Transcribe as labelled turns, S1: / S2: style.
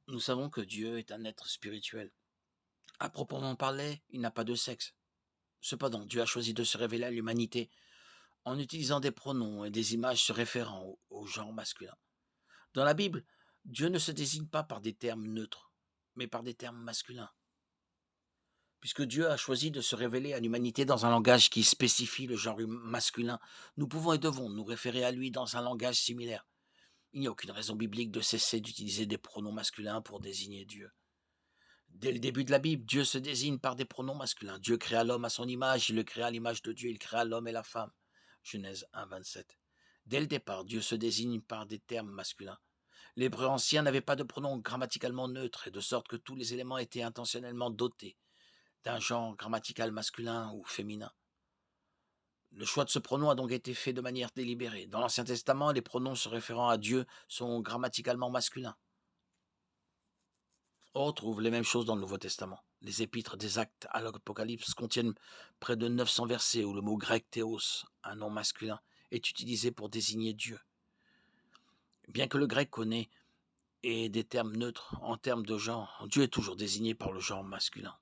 S1: Nous savons que Dieu est un être spirituel. À proprement parler, il n'a pas de sexe. Cependant, Dieu a choisi de se révéler à l'humanité en utilisant des pronoms et des images se référant au genre masculin. Dans la Bible, Dieu ne se désigne pas par des termes neutres, mais par des termes masculins. Puisque Dieu a choisi de se révéler à l'humanité dans un langage qui spécifie le genre masculin, nous pouvons et devons nous référer à lui dans un langage similaire. Il n'y a aucune raison biblique de cesser d'utiliser des pronoms masculins pour désigner Dieu. Dès le début de la Bible, Dieu se désigne par des pronoms masculins. Dieu créa l'homme à son image, il le créa à l'image de Dieu, il créa l'homme et la femme. Genèse 1, 27. Dès le départ, Dieu se désigne par des termes masculins. L'hébreu ancien n'avait pas de pronoms grammaticalement neutres, et de sorte que tous les éléments étaient intentionnellement dotés d'un genre grammatical masculin ou féminin. Le choix de ce pronom a donc été fait de manière délibérée. Dans l'Ancien Testament, les pronoms se référant à Dieu sont grammaticalement masculins. On retrouve les mêmes choses dans le Nouveau Testament. Les épîtres des Actes à l'Apocalypse contiennent près de 900 versets où le mot grec théos, un nom masculin, est utilisé pour désigner Dieu. Bien que le grec connaît et des termes neutres en termes de genre, Dieu est toujours désigné par le genre masculin.